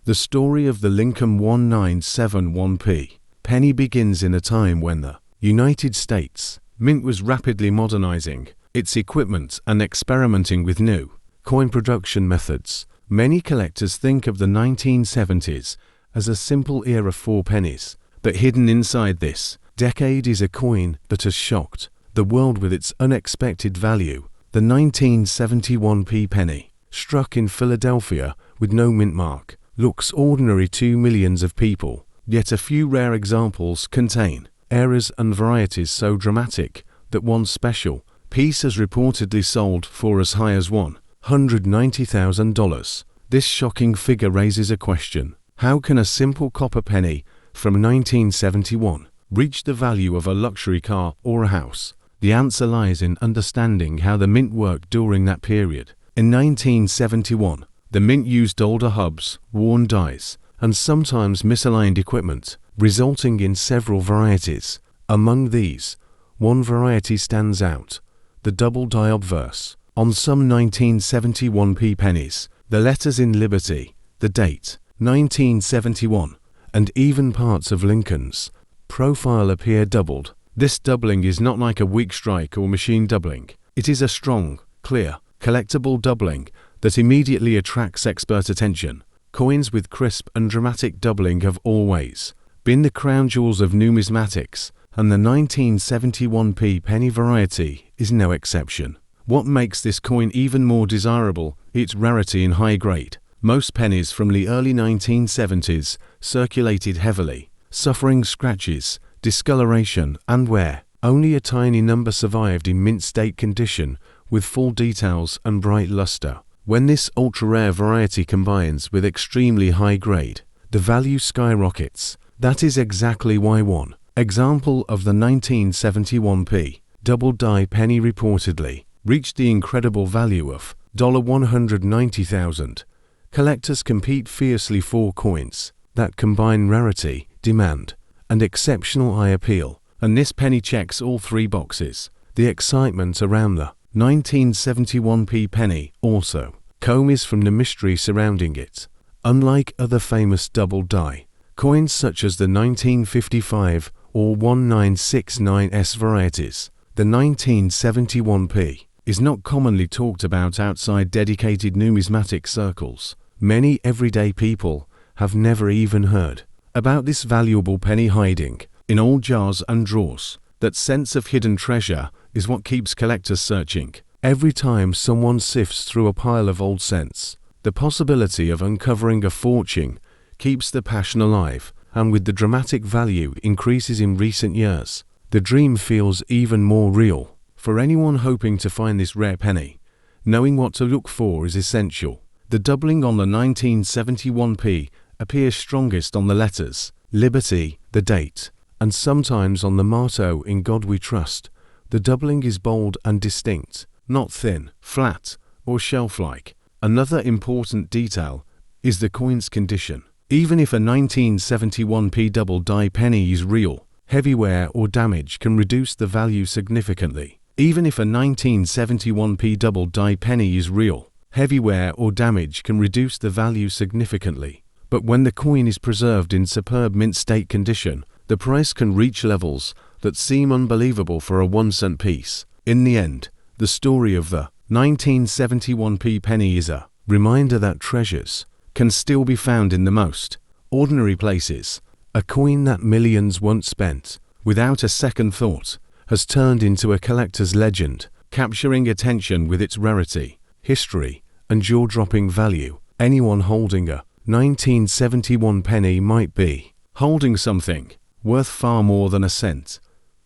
The story of the Lincoln 1971p penny begins in a time when the United States Mint was rapidly modernizing its equipment and experimenting with new coin production methods. Many collectors think of the 1970s as a simple era for pennies, but hidden inside this decade is a coin that has shocked the world with its unexpected value. The 1971p penny, struck in Philadelphia with no mint mark, looks ordinary to millions of people, yet a few rare examples contain errors and varieties so dramatic that one special piece has reportedly sold for as high as $190,000. This shocking figure raises a question. How can a simple copper penny from 1971 reach the value of a luxury car or a house? The answer lies in understanding how the mint worked during that period. In 1971, the mint used older hubs, worn dies, and sometimes misaligned equipment, resulting in several varieties. Among these, one variety stands out: the double die obverse. On some 1971p pennies, the letters in Liberty, the date, 1971, and even parts of Lincoln's profile appear doubled. This doubling is not like a weak strike or machine doubling. It is a strong, clear, collectible doubling that immediately attracts expert attention. Coins with crisp and dramatic doubling have always been the crown jewels of numismatics, and the 1971p penny variety is no exception. What makes this coin even more desirable? Its rarity and high grade. Most pennies from the early 1970s circulated heavily, suffering scratches, discoloration, and wear. Only a tiny number survived in mint state condition with full details and bright luster. When this ultra-rare variety combines with extremely high grade, the value skyrockets. That is exactly why one example of the 1971p double die penny reportedly reached the incredible value of $190,000. Collectors compete fiercely for coins that combine rarity, demand, and exceptional eye appeal, and this penny checks all three boxes. The excitement around the 1971p penny also comes from the mystery surrounding it. Unlike other famous double die coins such as the 1955 or 1969s varieties, the 1971p is not commonly talked about outside dedicated numismatic circles. Many everyday people have never even heard about this valuable penny hiding in old jars and drawers. That sense of hidden treasure is what keeps collectors searching. Every time someone sifts through a pile of old cents, the possibility of uncovering a fortune keeps the passion alive, and with the dramatic value increases in recent years, the dream feels even more real. For anyone hoping to find this rare penny, knowing what to look for is essential. The doubling on the 1971p appears strongest on the letters, Liberty, the date, and sometimes on the motto, In God We Trust. The doubling is bold and distinct, not thin, flat, or shelf-like. Another important detail is the coin's condition. Even if a 1971p double die penny is real, heavy wear or damage can reduce the value significantly. Even if a 1971p double die penny is real, heavy wear or damage can reduce the value significantly. But when the coin is preserved in superb mint state condition, the price can reach levels that seem unbelievable for a 1-cent piece. In the end, the story of the 1971p penny is a reminder that treasures can still be found in the most ordinary places. A coin that millions once spent without a second thought has turned into a collector's legend, capturing attention with its rarity, history, and jaw-dropping value. Anyone holding a 1971 penny might be holding something worth far more than a cent.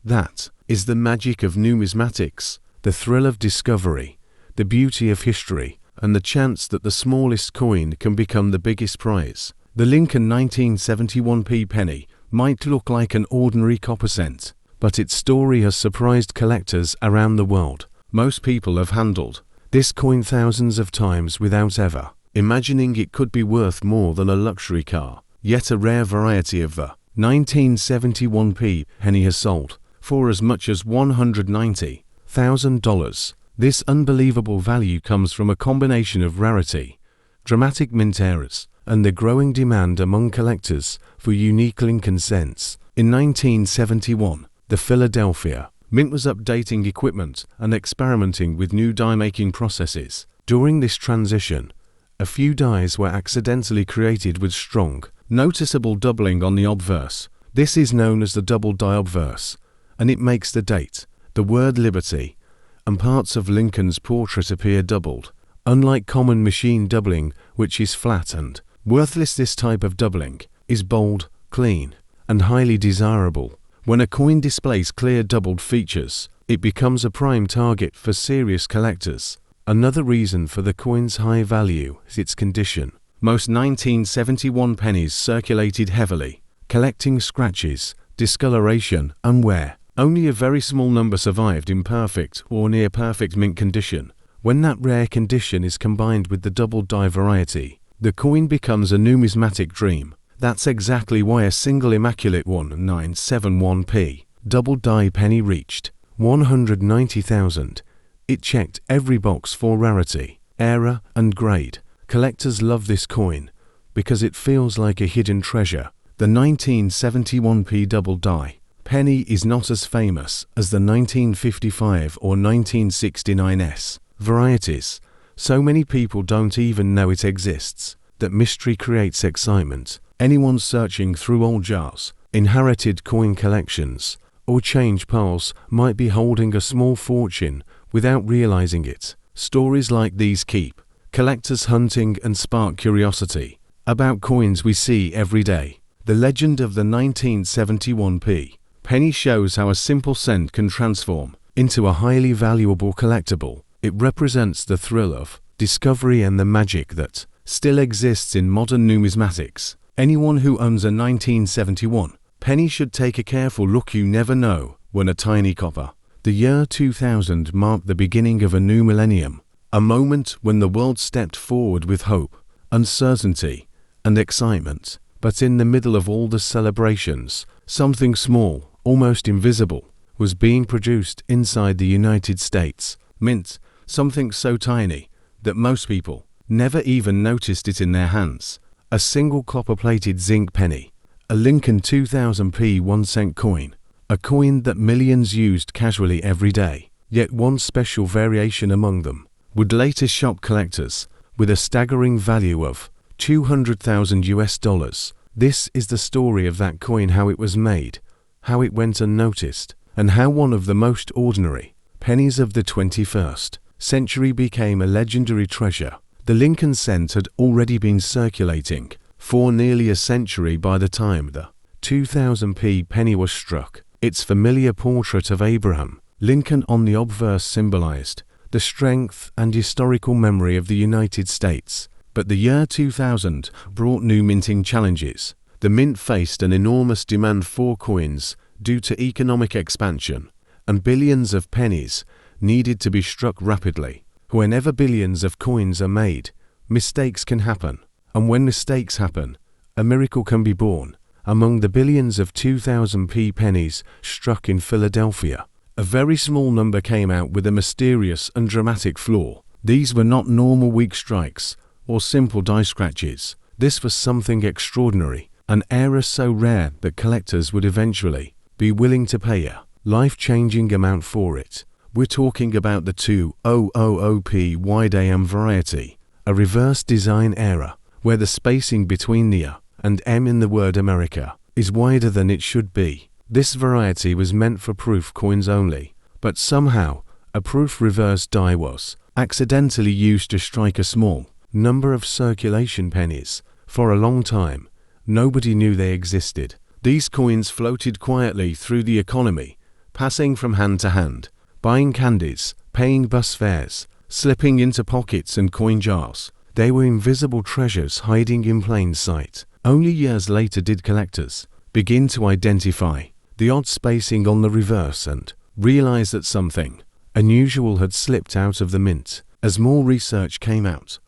That is the magic of numismatics, the thrill of discovery, the beauty of history, and the chance that the smallest coin can become the biggest prize. The Lincoln 1971p penny might look like an ordinary copper cent, but its story has surprised collectors around the world. Most people have handled this coin thousands of times without ever imagining it could be worth more than a luxury car. Yet a rare variety of the 1971p penny has sold for as much as $190,000. This unbelievable value comes from a combination of rarity, dramatic mint errors, and the growing demand among collectors for unique Lincoln cents. In 1971, the Philadelphia Mint was updating equipment and experimenting with new die-making processes. During this transition, a few dies were accidentally created with strong, noticeable doubling on the obverse. This is known as the double die obverse, and it makes the date, the word Liberty, and parts of Lincoln's portrait appear doubled. Unlike common machine doubling, which is flat and worthless, this type of doubling is bold, clean, and highly desirable. When a coin displays clear doubled features, it becomes a prime target for serious collectors. Another reason for the coin's high value is its condition. Most 1971 pennies circulated heavily, collecting scratches, discoloration, and wear. Only a very small number survived in perfect or near perfect mint condition. When that rare condition is combined with the double die variety, the coin becomes a numismatic dream. That's exactly why a single immaculate 1971p double die penny reached 190,000. It checked every box for rarity, era, and grade. Collectors love this coin because it feels like a hidden treasure. The 1971p double die penny is not as famous as the 1955 or 1969s varieties. So many people don't even know it exists. That mystery creates excitement. Anyone searching through old jars, inherited coin collections, or change piles might be holding a small fortune without realizing it. Stories like these keep collectors hunting and spark curiosity about coins we see every day. The legend of the 1971p penny shows how a simple cent can transform into a highly valuable collectible. It represents the thrill of discovery and the magic that still exists in modern numismatics. Anyone who owns a 1971 penny should take a careful look. You never know when a tiny copper. The year 2000 marked the beginning of a new millennium, a moment when the world stepped forward with hope, uncertainty, and excitement. But in the middle of all the celebrations, something small, almost invisible, was being produced inside the United States Mint, something so tiny that most people never even noticed it in their hands. A single copper-plated zinc penny, a Lincoln 2000p 1-cent coin, a coin that millions used casually every day. Yet one special variation among them would later shock collectors with a staggering value of $200,000. This is the story of that coin, how it was made, how it went unnoticed, and how one of the most ordinary pennies of the 21st century became a legendary treasure. The Lincoln cent had already been circulating for nearly a century by the time the 2000p penny was struck. Its familiar portrait of Abraham Lincoln on the obverse symbolized the strength and historical memory of the United States. But the year 2000 brought new minting challenges. The mint faced an enormous demand for coins due to economic expansion, and billions of pennies needed to be struck rapidly. Whenever billions of coins are made, mistakes can happen. And when mistakes happen, a miracle can be born. Among the billions of 2000p pennies struck in Philadelphia, a very small number came out with a mysterious and dramatic flaw. These were not normal weak strikes or simple die scratches. This was something extraordinary, an error so rare that collectors would eventually be willing to pay a life-changing amount for it. We're talking about the 2000p wide AM variety, a reverse design error, where the spacing between the A and M in the word America is wider than it should be. This variety was meant for proof coins only, but somehow a proof reverse die was accidentally used to strike a small number of circulation pennies. For a long time, nobody knew they existed. These coins floated quietly through the economy, passing from hand to hand, buying candies, paying bus fares, slipping into pockets and coin jars. They were invisible treasures hiding in plain sight. Only years later did collectors begin to identify the odd spacing on the reverse and realize that something unusual had slipped out of the mint. As more research came out,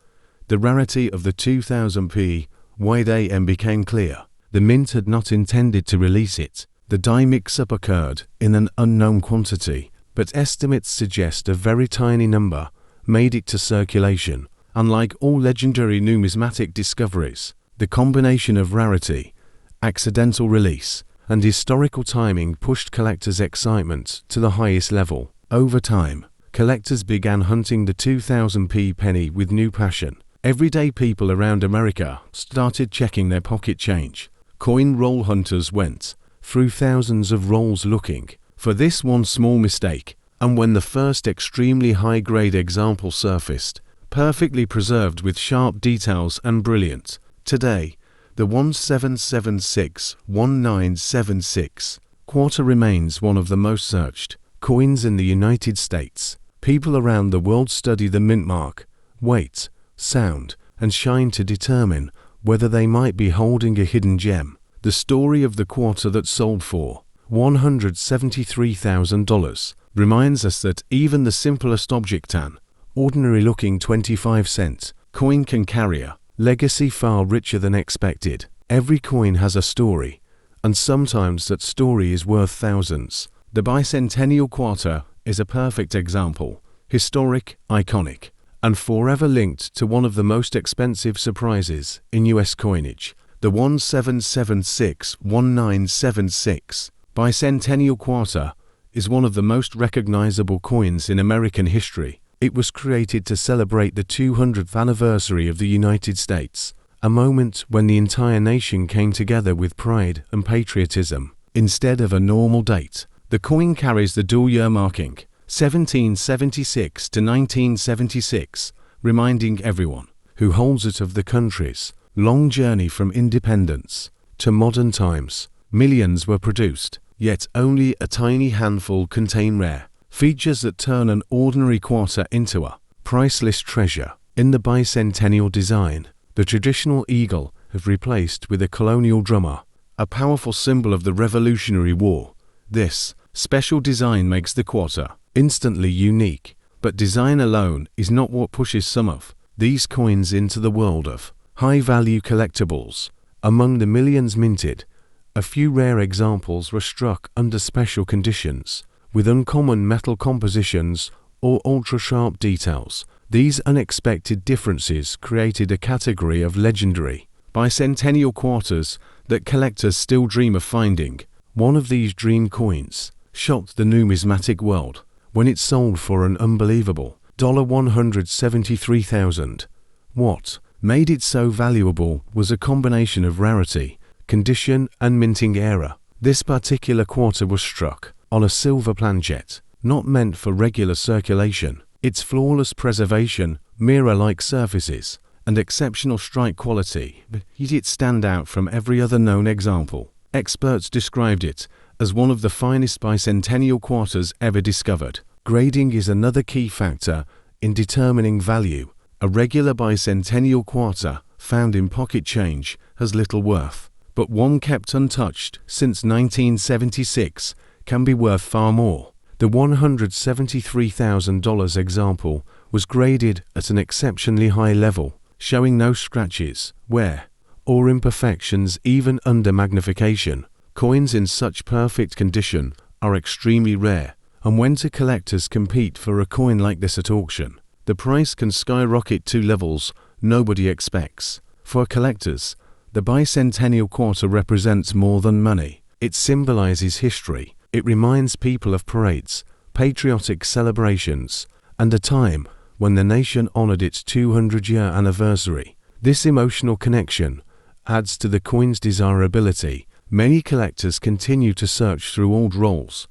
the rarity of the 2000p wide AM became clear. The mint had not intended to release it. The die mix-up occurred in an unknown quantity, but estimates suggest a very tiny number made it to circulation. Unlike all legendary numismatic discoveries, The combination of rarity, accidental release, and historical timing pushed collectors' excitement to the highest level. Over time, collectors began hunting the 2000p penny with new passion. Everyday people around America started checking their pocket change. Coin roll hunters went through thousands of rolls looking for this one small mistake, and when the first extremely high-grade example surfaced, perfectly preserved with sharp details and brilliant, today, the 1776-1976 quarter remains one of the most searched coins in the United States. People around the world study the mint mark, weight, sound, and shine to determine whether they might be holding a hidden gem. The story of the quarter that sold for $173,000 reminds us that even the simplest object, an ordinary-looking 25-cent coin, can carry a legacy far richer than expected. Every coin has a story, and sometimes that story is worth thousands. The bicentennial quarter is a perfect example, historic, iconic, and forever linked to one of the most expensive surprises in US coinage. The 1776-1976 bicentennial quarter is one of the most recognizable coins in American history. It was created to celebrate the 200th anniversary of the United States, a moment when the entire nation came together with pride and patriotism. Instead of a normal date, the coin carries the dual year marking, 1776 to 1976, reminding everyone who holds it of the country's long journey from independence to modern times. Millions were produced, yet only a tiny handful contain rare features that turn an ordinary quarter into a priceless treasure. In the bicentennial design, the traditional eagle is replaced with a colonial drummer, a powerful symbol of the Revolutionary War. This special design makes the quarter instantly unique, but design alone is not what pushes some of these coins into the world of high-value collectibles. Among the millions minted, a few rare examples were struck under special conditions, with uncommon metal compositions or ultra-sharp details. These unexpected differences created a category of legendary bicentennial quarters that collectors still dream of finding. One of these dream coins shocked the numismatic world when it sold for an unbelievable $173,000. What made it so valuable was a combination of rarity, condition, and minting era. This particular quarter was struck on a silver planchet, not meant for regular circulation. Its flawless preservation, mirror-like surfaces, and exceptional strike quality made it stand out from every other known example. Experts described it as one of the finest bicentennial quarters ever discovered. Grading is another key factor in determining value. A regular bicentennial quarter found in pocket change has little worth, but one kept untouched since 1976 can be worth far more. The $173,000 example was graded at an exceptionally high level, showing no scratches, wear, or imperfections even under magnification. Coins in such perfect condition are extremely rare, and when two collectors compete for a coin like this at auction, the price can skyrocket to levels nobody expects. For collectors, the bicentennial quarter represents more than money. It symbolizes history. It reminds people of parades, patriotic celebrations, and a time when the nation honored its 200-year anniversary. This emotional connection adds to the coin's desirability. Many collectors continue to search through old rolls,